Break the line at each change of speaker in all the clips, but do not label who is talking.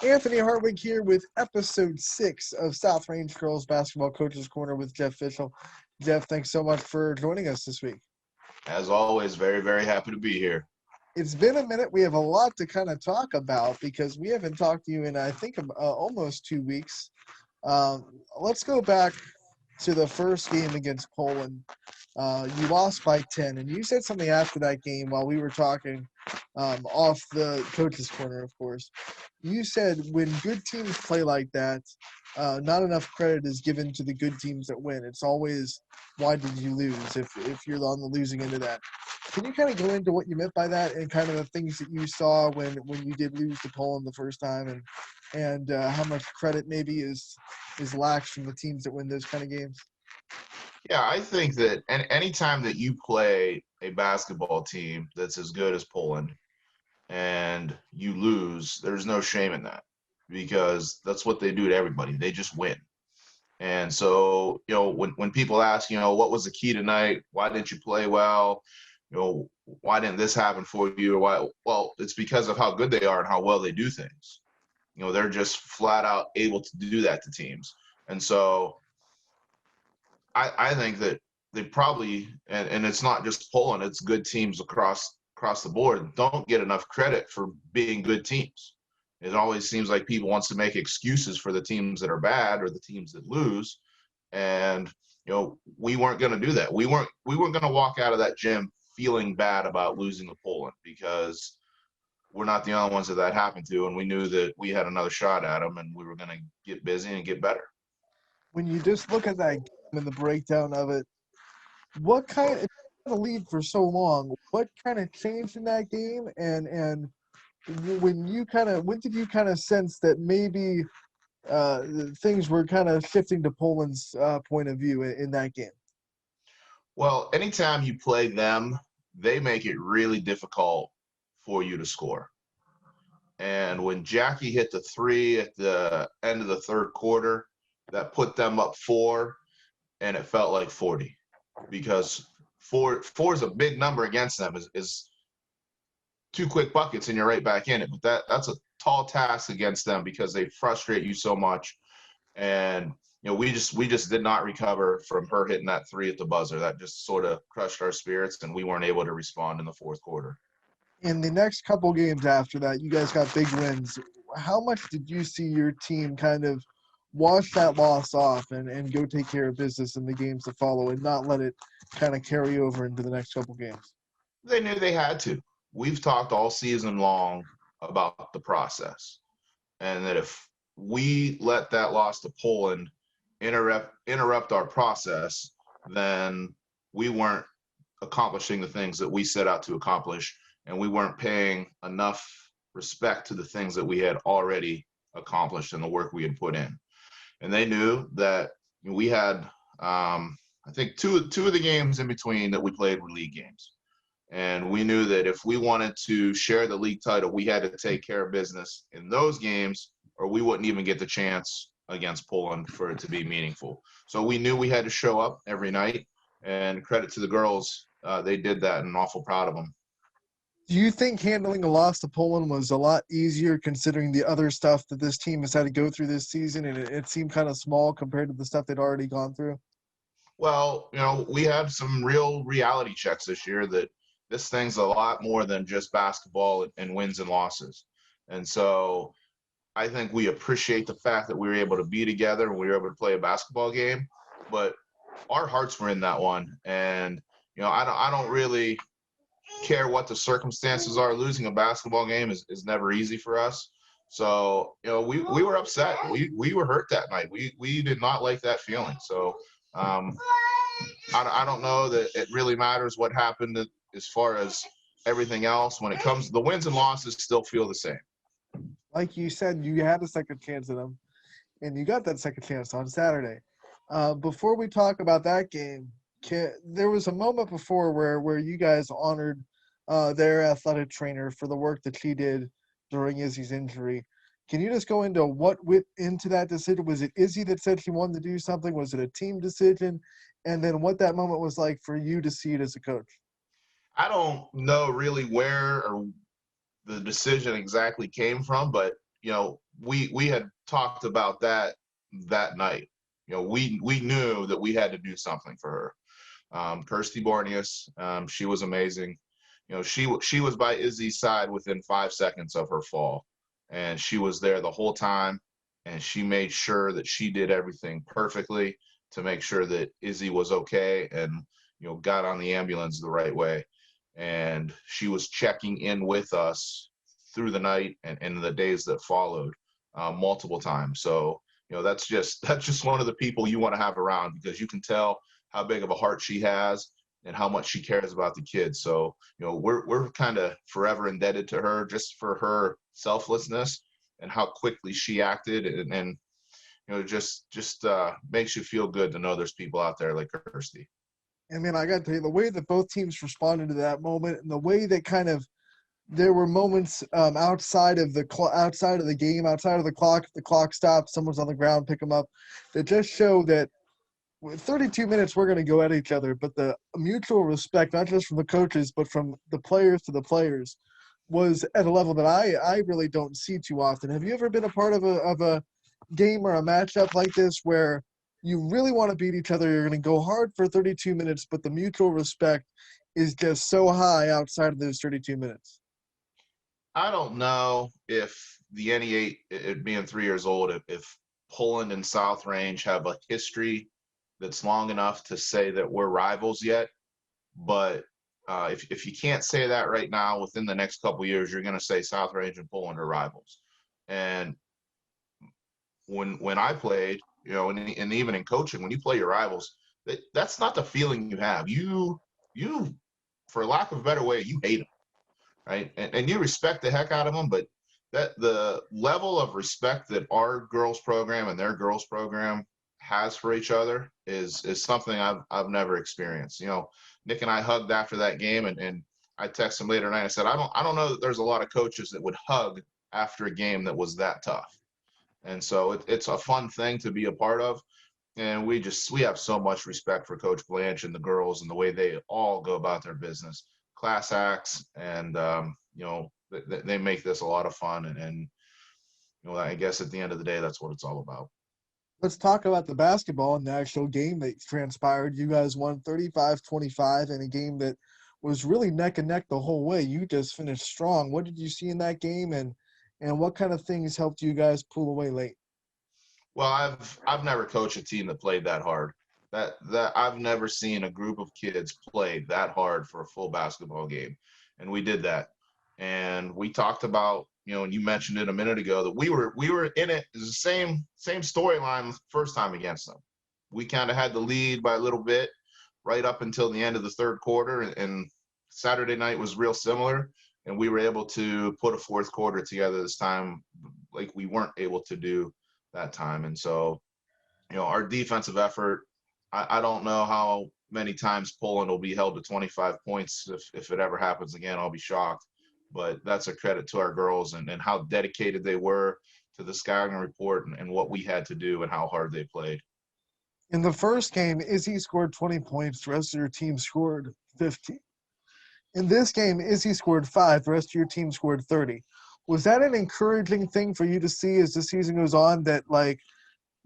Anthony Hartwig here with episode 6 of South Range Girls Basketball Coaches Corner with Jeff Fishel. Jeff, thanks so much for joining us this week.
As always, very, very happy to be here.
It's been a minute. We have a lot to kind of talk about because we haven't talked to you in, I think, almost 2 weeks. Let's go back to the first game against Poland. You lost by 10, and you said something after that game while we were talking off the coach's corner, of course. You said when good teams play like that, not enough credit is given to the good teams that win. It's always, why did you lose if you're on the losing end of that? Can you kind of go into what you meant by that and kind of the things that you saw when you did lose to Poland the first time and how much credit maybe is lacked from the teams that win those kind of games?
Yeah, I think that any time that you play a basketball team that's as good as Poland and you lose, there's no shame in that because that's what they do to everybody. They just win. And so, when people ask, what was the key tonight? Why didn't you play well? Why didn't this happen for you? Or why? Well, it's because of how good they are and how well they do things. They're just flat out able to do that to teams. And so I think that they probably, and it's not just Poland, it's good teams across the board, don't get enough credit for being good teams. It always seems like people wants to make excuses for the teams that are bad or the teams that lose. And, we weren't going to do that. We weren't going to walk out of that gym feeling bad about losing to Poland because we're not the only ones that happened to, and we knew that we had another shot at them and we were going to get busy and get better.
When you just look at that game and the breakdown of it, what kind of the lead for so long? What kind of changed in that game? And when did you kind of sense that maybe things were kind of shifting to Poland's point of view in that game?
Well, anytime you play them, they make it really difficult for you to score. And when Jackie hit the 3 at the end of the third quarter, that put them up 4, and it felt like 40 because 4 is a big number against them. Is 2 quick buckets and you're right back in it. But that's a tall task against them because they frustrate you so much. And we just did not recover from her hitting that 3 at the buzzer. That just sort of crushed our spirits, and we weren't able to respond in the fourth quarter.
In the next couple games after that, you guys got big wins. How much did you see your team kind of wash that loss off and go take care of business in the games to follow and not let it kind of carry over into the next couple games?
They knew they had to. We've talked all season long about the process, and that if we let that loss to Poland interrupt our process, then we weren't accomplishing the things that we set out to accomplish, and we weren't paying enough respect to the things that we had already accomplished and the work we had put in. And they knew that we had, I think, two of the games in between that we played were league games. And we knew that if we wanted to share the league title, we had to take care of business in those games, or we wouldn't even get the chance against Poland for it to be meaningful. So we knew we had to show up every night, and credit to the girls. They did that, and I'm awful proud of them.
Do you think handling a loss to Poland was a lot easier considering the other stuff that this team has had to go through this season, and it seemed kind of small compared to the stuff they'd already gone through?
Well, we had some real reality checks this year that this thing's a lot more than just basketball and wins and losses. And so I think we appreciate the fact that we were able to be together and we were able to play a basketball game, but our hearts were in that one. And, I don't really care what the circumstances are. Losing a basketball game is never easy for us. So, we were upset. We were hurt that night. We did not like that feeling. So I don't know that it really matters what happened as far as everything else. When it comes, the wins and losses still feel the same.
Like you said, you had a second chance at them, and you got that second chance on Saturday. Before we talk about that game, there was a moment before where you guys honored their athletic trainer for the work that she did during Izzy's injury. Can you just go into what went into that decision? Was it Izzy that said she wanted to do something? Was it a team decision? And then what that moment was like for you to see it as a coach?
I don't know really where or the decision exactly came from, but we had talked about that night. We knew that we had to do something for her. Kirsty Bornius, she was amazing. She was by Izzy's side within 5 seconds of her fall, and she was there the whole time, and she made sure that she did everything perfectly to make sure that Izzy was okay, and got on the ambulance the right way. And she was checking in with us through the night and the days that followed, multiple times. So that's just one of the people you want to have around, because you can tell how big of a heart she has and how much she cares about the kids. So we're kind of forever indebted to her just for her selflessness and how quickly she acted, and just makes you feel good to know there's people out there like Kirsty.
I mean, I got to tell you, the way that both teams responded to that moment, and the way that kind of there were moments outside of the game, outside of the clock. If the clock stops, someone's on the ground, pick them up. That just show that with 32 minutes, we're going to go at each other. But the mutual respect, not just from the coaches, but from the players to the players, was at a level that I really don't see too often. Have you ever been a part of a game or a matchup like this where you really want to beat each other? You're going to go hard for 32 minutes, but the mutual respect is just so high outside of those 32 minutes.
I don't know if the NE8, it being 3 years old, if Poland and South Range have a history that's long enough to say that we're rivals yet. But if you can't say that right now, within the next couple of years, you're going to say South Range and Poland are rivals. And when I played, and even in coaching, when you play your rivals, that's not the feeling you have. You, for lack of a better way, you hate them. Right? And you respect the heck out of them, but that the level of respect that our girls program and their girls program has for each other is something I've never experienced. Nick and I hugged after that game, and I texted him later tonight. I said, I don't know that there's a lot of coaches that would hug after a game that was that tough. And so it's a fun thing to be a part of. And we have so much respect for Coach Blanche and the girls and the way they all go about their business. Class acts, and they make this a lot of fun, and I guess at the end of the day, that's what it's all about.
Let's talk about the basketball and the actual game that transpired. You guys won 35-25 in a game that was really neck and neck the whole way. You just finished strong. What did you see in that game, and what kind of things helped you guys pull away late?
Well, I've never coached a team that played that hard. That I've never seen a group of kids play that hard for a full basketball game, and we did that. And we talked about, and you mentioned it a minute ago, that we were in it. It's the same storyline first time against them. We kind of had the lead by a little bit right up until the end of the third quarter, and Saturday night was real similar, and we were able to put a fourth quarter together this time like we weren't able to do that time. And so, our defensive effort, I don't know how many times Poland will be held to 25 points. If it ever happens again, I'll be shocked. But that's a credit to our girls and how dedicated they were to the scouting report and what we had to do and how hard they played.
In the first game, Izzy scored 20 points. The rest of your team scored 15. In this game, Izzy scored 5. The rest of your team scored 30. Was that an encouraging thing for you to see as the season goes on, that, like,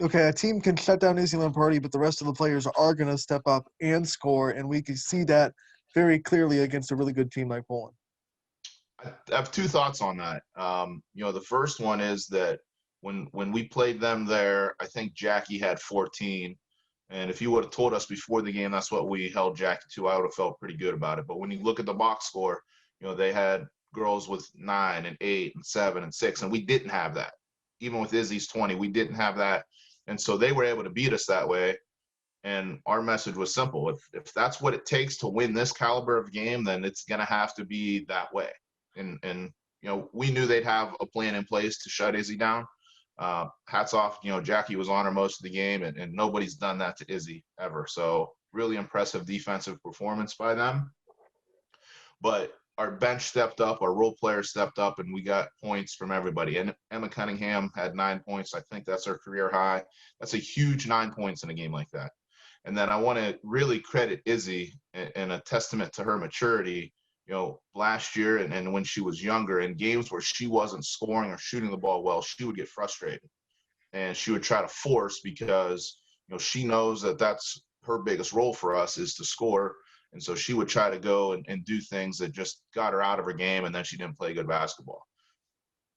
okay, a team can shut down Izzy Lamparty, but the rest of the players are going to step up and score, and we can see that very clearly against a really good team like Poland?
I have two thoughts on that. The first one is that when we played them there, I think Jackie had 14. And if you would have told us before the game that's what we held Jackie to, I would have felt pretty good about it. But when you look at the box score, they had girls with 9 and 8 and 7 and 6, and we didn't have that. Even with Izzy's 20, we didn't have that. And so they were able to beat us that way. And our message was simple. If that's what it takes to win this caliber of game, then it's going to have to be that way. And we knew they'd have a plan in place to shut Izzy down. Hats off, Jackie was on her most of the game, and nobody's done that to Izzy ever. So really impressive defensive performance by them. But our bench stepped up, our role players stepped up, and we got points from everybody. And Emma Cunningham had 9 points. I think that's her career high. That's a huge 9 points in a game like that. And then I want to really credit Izzy, and a testament to her maturity. last year and when she was younger, in games where she wasn't scoring or shooting the ball well, she would get frustrated and she would try to force because, she knows that that's her biggest role for us is to score. And so she would try to go and do things that just got her out of her game, and then she didn't play good basketball.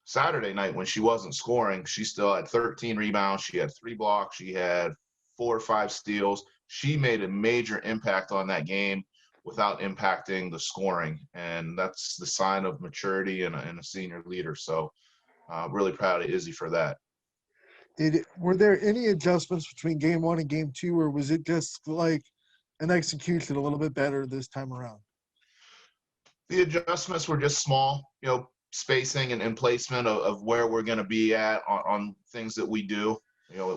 Saturday night, when she wasn't scoring, she still had 13 rebounds. She had 3 blocks. She had 4 or 5 steals. She made a major impact on that game without impacting the scoring. And that's the sign of maturity and a senior leader. So really proud of Izzy for that.
Were there any adjustments between game 1 and game 2, or was it just like an execution a little bit better this time around?
The adjustments were just small, spacing and placement of where we're going to be at on things that we do.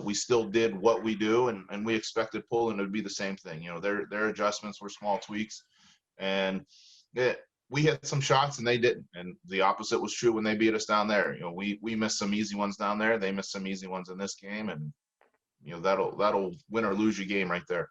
We still did what we do, and we expected Poland to be the same thing. Their adjustments were small tweaks, and we hit some shots and they didn't. And the opposite was true when they beat us down there. We missed some easy ones down there. They missed some easy ones in this game, and that'll win or lose your game right there.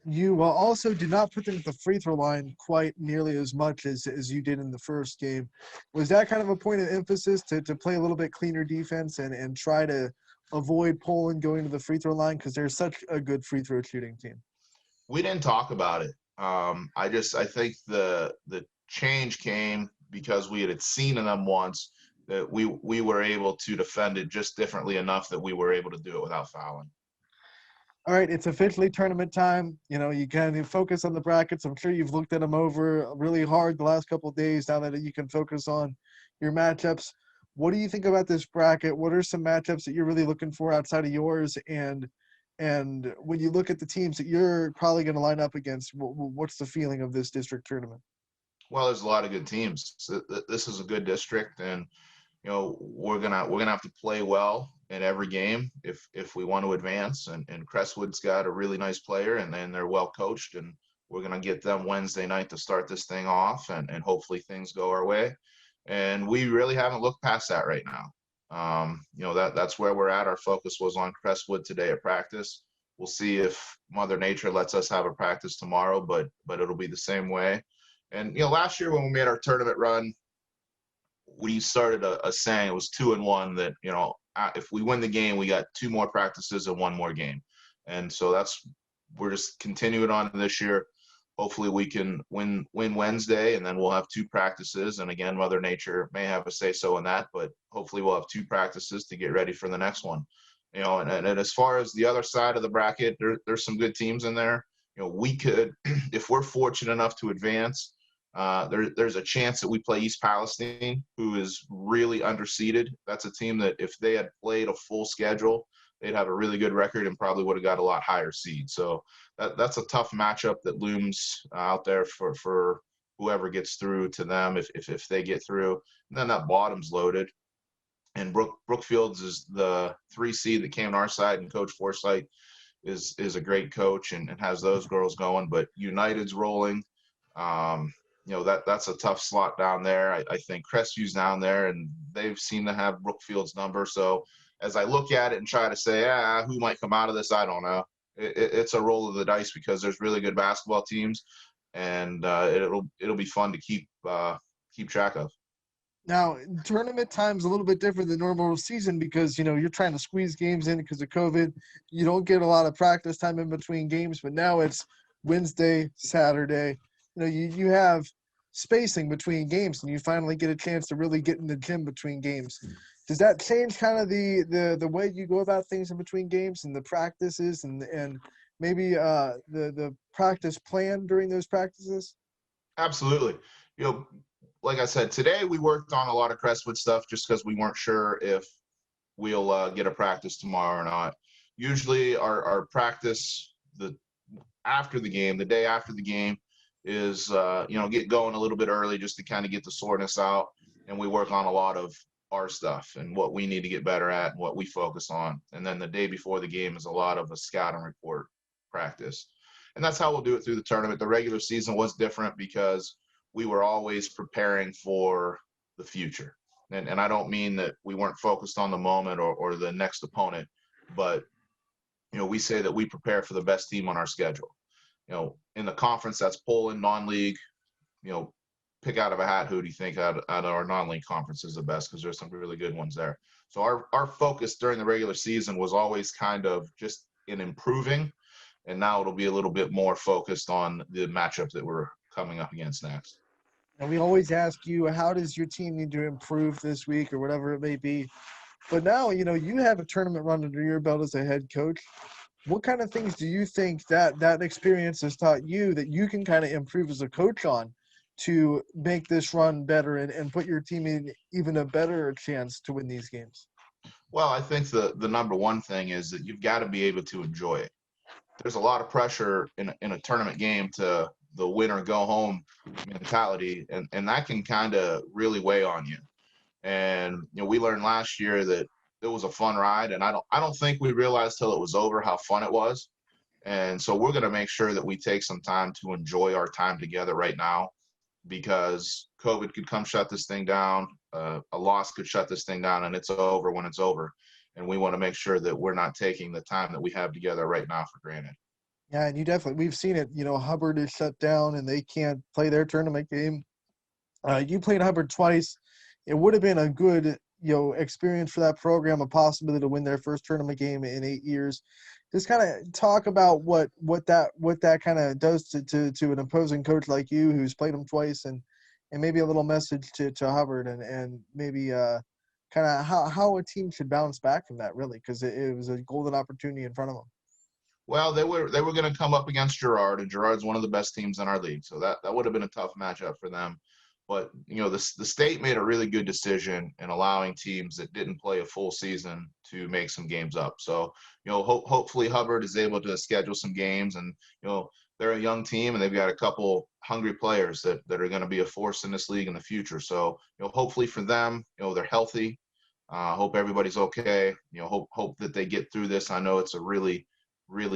You also did not put them at the free throw line quite nearly as much as you did in the first game. Was that kind of a point of emphasis to play a little bit cleaner defense and try to avoid Poland going to the free throw line because they're such a good free throw shooting team?
We didn't talk about it. I think the change came because we had seen in them once that we were able to defend it just differently enough that we were able to do it without fouling.
All right, it's officially tournament time. You kind of focus on the brackets. I'm sure you've looked at them over really hard the last couple of days now that you can focus on your matchups. What do you think about this bracket? What are some matchups that you're really looking for outside of yours? And when you look at the teams that you're probably going to line up against, what's the feeling of this district tournament?
Well, there's a lot of good teams. This is a good district, and we're gonna have to play well in every game if we want to advance. And Crestwood's got a really nice player, and then they're well coached, and we're gonna get them Wednesday night to start this thing off, and hopefully things go our way. And we really haven't looked past that right now. That's where we're at. Our focus was on Crestwood today at practice. We'll see if Mother Nature lets us have a practice tomorrow, but it'll be the same way. And last year when we made our tournament run, we started a saying, it was 2-1, that if we win the game, we got 2 more practices and 1 more game. And so we're just continuing on this year. Hopefully we can win Wednesday, and then we'll have 2 practices. And again, Mother Nature may have a say-so in that, but hopefully we'll have 2 practices to get ready for the next one. And as far as the other side of the bracket, there's some good teams in there. We could, if we're fortunate enough to advance, there's a chance that we play East Palestine, who is really underseeded. That's a team that if they had played a full schedule, they'd have a really good record and probably would have got a lot higher seed. So that's a tough matchup that looms out there for whoever gets through to them if they get through. And then that bottom's loaded. And Brookfields is the 3 seed that came on our side, and Coach Forsythe is a great coach and has those girls going. But United's rolling. That's a tough slot down there. I think Crestview's down there, and they've seemed to have Brookfield's number. So as I look at it and try to say, who might come out of this, I don't know. It's a roll of the dice because there's really good basketball teams, and it'll be fun to keep track of.
Now, tournament time's a little bit different than normal season because, you're trying to squeeze games in because of COVID. You don't get a lot of practice time in between games, but now it's Wednesday, Saturday. You have spacing between games, and you finally get a chance to really get in the gym between games. Does that change kind of the way you go about things in between games and the practices and maybe the practice plan during those practices?
Absolutely. Like I said, today we worked on a lot of Crestwood stuff just because we weren't sure if we'll get a practice tomorrow or not. Usually our practice the day after the game, is get going a little bit early just to kind of get the soreness out, and we work on a lot of our stuff and what we need to get better at and what we focus on. And then the day before the game is a lot of a scout and report practice, and that's how we'll do it through the tournament. The regular season was different because we were always preparing for the future, and I don't mean that we weren't focused on the moment or the next opponent, but we say that we prepare for the best team on our schedule. In the conference, that's Poland, non-league. pick out of a hat who do you think out of our non-league conference is the best, because there's some really good ones there. So our focus during the regular season was always kind of just in improving, and now it'll be a little bit more focused on the matchup that we're coming up against next.
And we always ask you, how does your team need to improve this week or whatever it may be? But now, you have a tournament run under your belt as a head coach. What kind of things do you think that experience has taught you that you can kind of improve as a coach on to make this run better and put your team in even a better chance to win these games?
Well, I think the number one thing is that you've got to be able to enjoy it. There's a lot of pressure in a tournament game to the win or go home mentality, and that can kind of really weigh on you. And we learned last year that it was a fun ride, and I don't think we realized till it was over how fun it was. And so we're going to make sure that we take some time to enjoy our time together right now, because COVID could come shut this thing down. A loss could shut this thing down, and it's over when it's over. And we want to make sure that we're not taking the time that we have together right now for granted.
Yeah, and we've seen it. Hubbard is shut down and they can't play their tournament game. You played Hubbard twice. It would have been a good, experience for that program, a possibility to win their first tournament game in 8 years. Just kind of talk about what that kind of does to an opposing coach like you who's played them twice, and maybe a little message to Hubbard and maybe kind of how a team should bounce back from that, really, because it was a golden opportunity in front of them.
Well, they were going to come up against Girard, and Girard's one of the best teams in our league, so that would have been a tough matchup for them. But the state made a really good decision in allowing teams that didn't play a full season to make some games up. So hopefully Hubbard is able to schedule some games, and they're a young team and they've got a couple hungry players that are going to be a force in this league in the future. So hopefully for them, they're healthy. Hope everybody's okay. Hope that they get through this. I know it's a really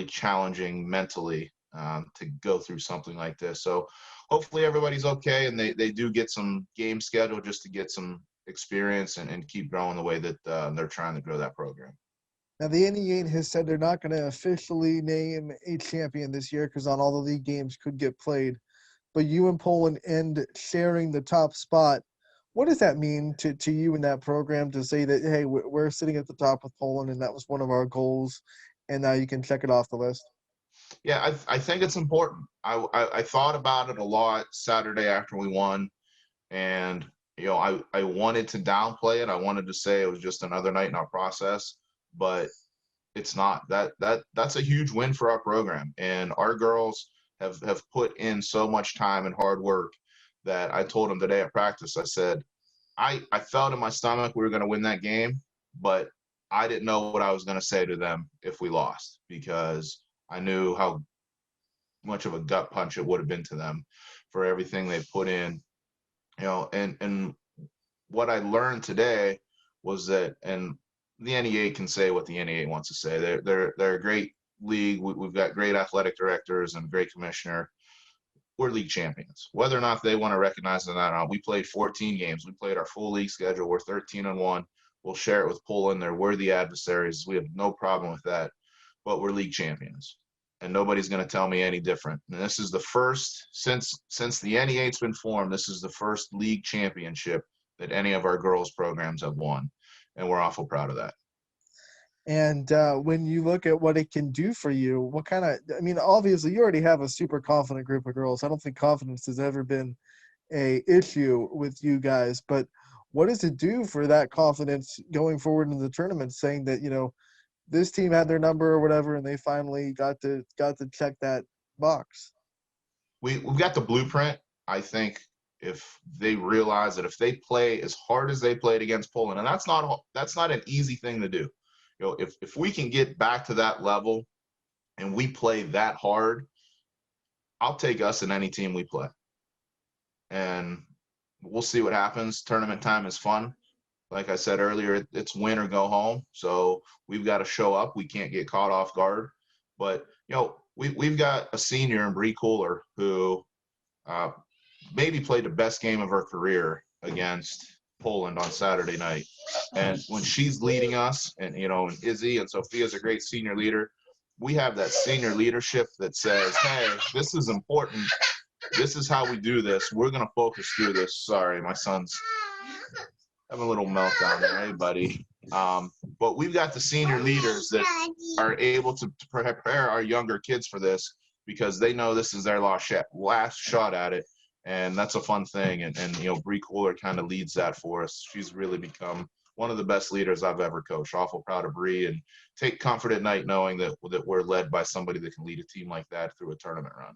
challenging mentally to go through something like this. So hopefully everybody's okay, and they do get some game schedule just to get some experience and keep growing the way that they're trying to grow that program.
Now, the NE8 has said they're not going to officially name a champion this year because not all the league games could get played. But you and Poland end sharing the top spot. What does that mean to you in that program to say that, hey, we're sitting at the top with Poland and that was one of our goals, and now you can check it off the list?
Yeah, I think it's important. I thought about it a lot Saturday after we won, and I wanted to downplay it. I wanted to say it was just another night in our process, but it's not. That's a huge win for our program, and our girls have put in so much time and hard work that I told them today at practice. I said I felt in my stomach we were going to win that game, but I didn't know what I was going to say to them if we lost, because I knew how much of a gut punch it would have been to them for everything they put in, and what I learned today was that, and the NE8 can say what the NE8 wants to say. They're a great league. We've got great athletic directors and a great commissioner. We're league champions. Whether or not they want to recognize it or not, we played 14 games. We played our full league schedule. We're 13-1. We'll share it with Poland. They're worthy adversaries. We have no problem with that. But we're league champions, and nobody's going to tell me any different. And this is the first, since the NE8's been formed, this is the first league championship that any of our girls programs have won, and we're awful proud of that.
And when you look at what it can do for you, what kind of – I mean, obviously you already have a super confident group of girls. I don't think confidence has ever been a issue with you guys. But what does it do for that confidence going forward in the tournament, saying that, this team had their number or whatever and they finally got to check that box?
We've got the blueprint. I think if they realize that if they play as hard as they played against Poland, and that's not an easy thing to do. If we can get back to that level and we play that hard, I'll take us in any team we play. And we'll see what happens. Tournament time is fun. Like I said earlier, it's win or go home. So we've got to show up. We can't get caught off guard. But, we've got a senior in Brie Kohler who maybe played the best game of her career against Poland on Saturday night. And when she's leading us, and Izzy and Sophia's a great senior leader, we have that senior leadership that says, hey, this is important. this is how we do this. We're going to focus through this. Sorry, my son's having a little meltdown there. Hey, buddy. But we've got the senior leaders that are able to prepare our younger kids for this because they know this is their last shot at it. And that's a fun thing. And you know, Bree Kohler kind of leads that for us. She's really become one of the best leaders I've ever coached. Awful proud of Bree, and take comfort at night knowing that we're led by somebody that can lead a team like that through a tournament run.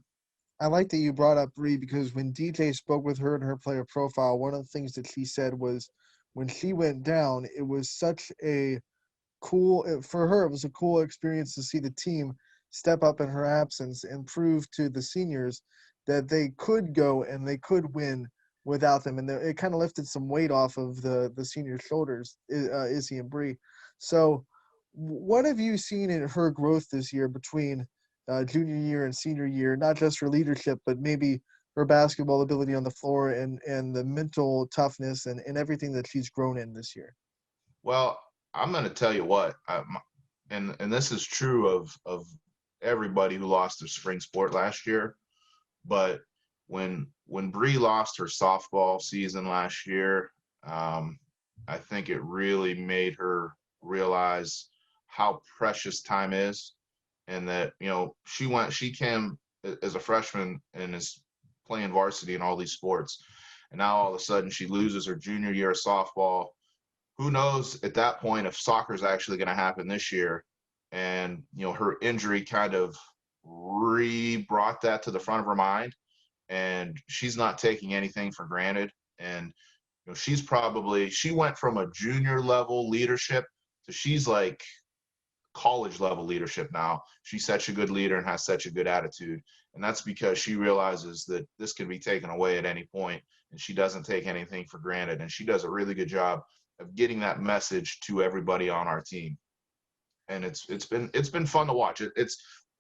I like that you brought up Bree because when DJ spoke with her in her player profile, one of the things that she said was when she went down, it was such a for her, it was a cool experience to see the team step up in her absence and prove to the seniors that they could go and they could win without them. And it kind of lifted some weight off of the seniors' shoulders, Izzy and Bree. So what have you seen in her growth this year between junior year and senior year, not just her leadership, but maybe her basketball ability on the floor and the mental toughness and everything that she's grown in this year?
Well, I'm going to tell you what, and this is true of everybody who lost their spring sport last year, but when Bree lost her softball season last year, I think it really made her realize how precious time is, and that, you know, she came as a freshman and is playing varsity in all these sports, and now all of a sudden she loses her junior year of softball. Who knows at that point if soccer is actually going to happen this year? And, you know, her injury kind of brought that to the front of her mind, and she's not taking anything for granted. And, you know, she went from a junior level leadership to she's like college level leadership now. She's such a good leader and has such a good attitude. And that's because she realizes that this can be taken away at any point, and she doesn't take anything for granted. And she does a really good job of getting that message to everybody on our team. And it's been fun to watch.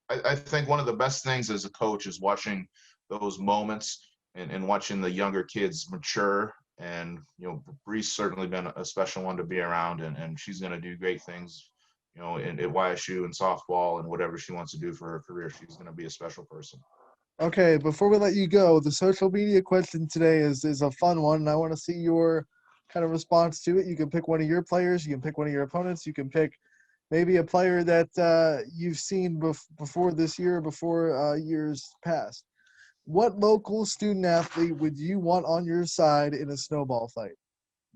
I think one of the best things as a coach is watching those moments and watching the younger kids mature. And, you know, Bree's certainly been a special one to be around, and she's going to do great things, you know, at YSU and softball and whatever she wants to do for her career. She's going to be a special person.
Okay, before we let you go, the social media question today is a fun one, and I want to see your kind of response to it. You can pick one of your players. You can pick one of your opponents. You can pick maybe a player that you've seen before this year, before years past. What local student athlete would you want on your side in a snowball fight?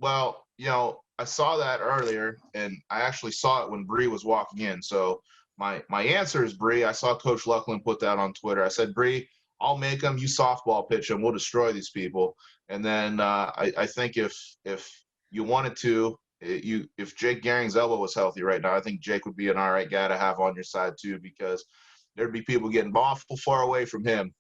Well, you know, I saw that earlier, and I actually saw it when Bree was walking in. So my answer is Bree. I saw Coach Luckland put that on Twitter. I said, Bree, I'll make them. You softball pitch them. We'll destroy these people. And then I think if you wanted to, if Jake Gehring's elbow was healthy right now, I think Jake would be an all right guy to have on your side too, because there'd be people getting awful far away from him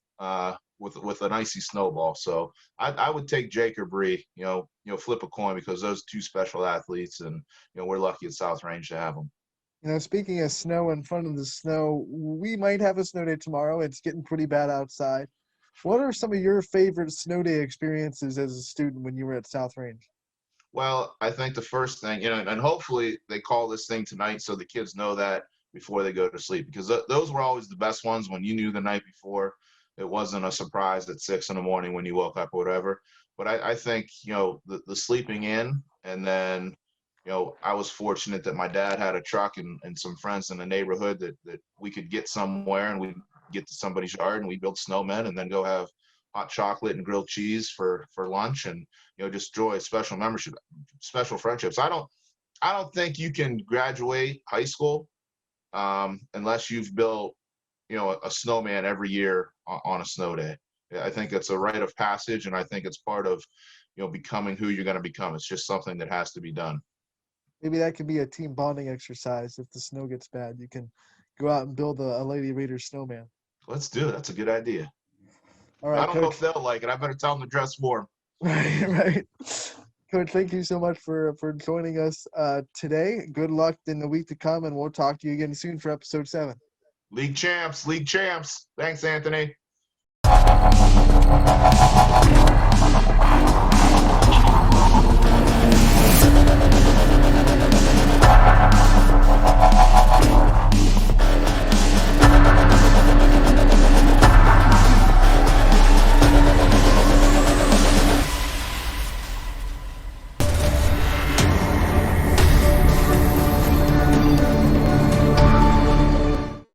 with an icy snowball. So I would take Jake or Bree. You know, flip a coin, because those two special athletes, and you know, we're lucky at South Range to have them.
You know, speaking of snow and fun of the snow, we might have a snow day tomorrow. It's getting pretty bad outside. What are some of your favorite snow day experiences as a student when you were at South Range?
Well, I think the first thing, you know, and hopefully they call this thing tonight so the kids know that before they go to sleep, because those were always the best ones when you knew the night before. It wasn't a surprise at 6 a.m. when you woke up or whatever. But I think, you know, the sleeping in, and then, you know, I was fortunate that my dad had a truck and some friends in the neighborhood that we could get somewhere, and we'd get to somebody's yard and we'd build snowmen and then go have hot chocolate and grilled cheese for lunch, and, you know, just enjoy special friendships. I don't think you can graduate high school unless you've built, you know, a snowman every year on a snow day. I think it's a rite of passage, and I think it's part of, you know, becoming who you're going to become. It's just something that has to be done.
Maybe that could be a team bonding exercise. If the snow gets bad, you can go out and build a Lady Raider snowman.
Let's do it. That's a good idea.
All right,
I don't know if they'll like it. I better tell them to dress warm.
Right. Coach, thank you so much for joining us today. Good luck in the week to come, and we'll talk to you again soon for episode 7.
League champs. Thanks, Anthony.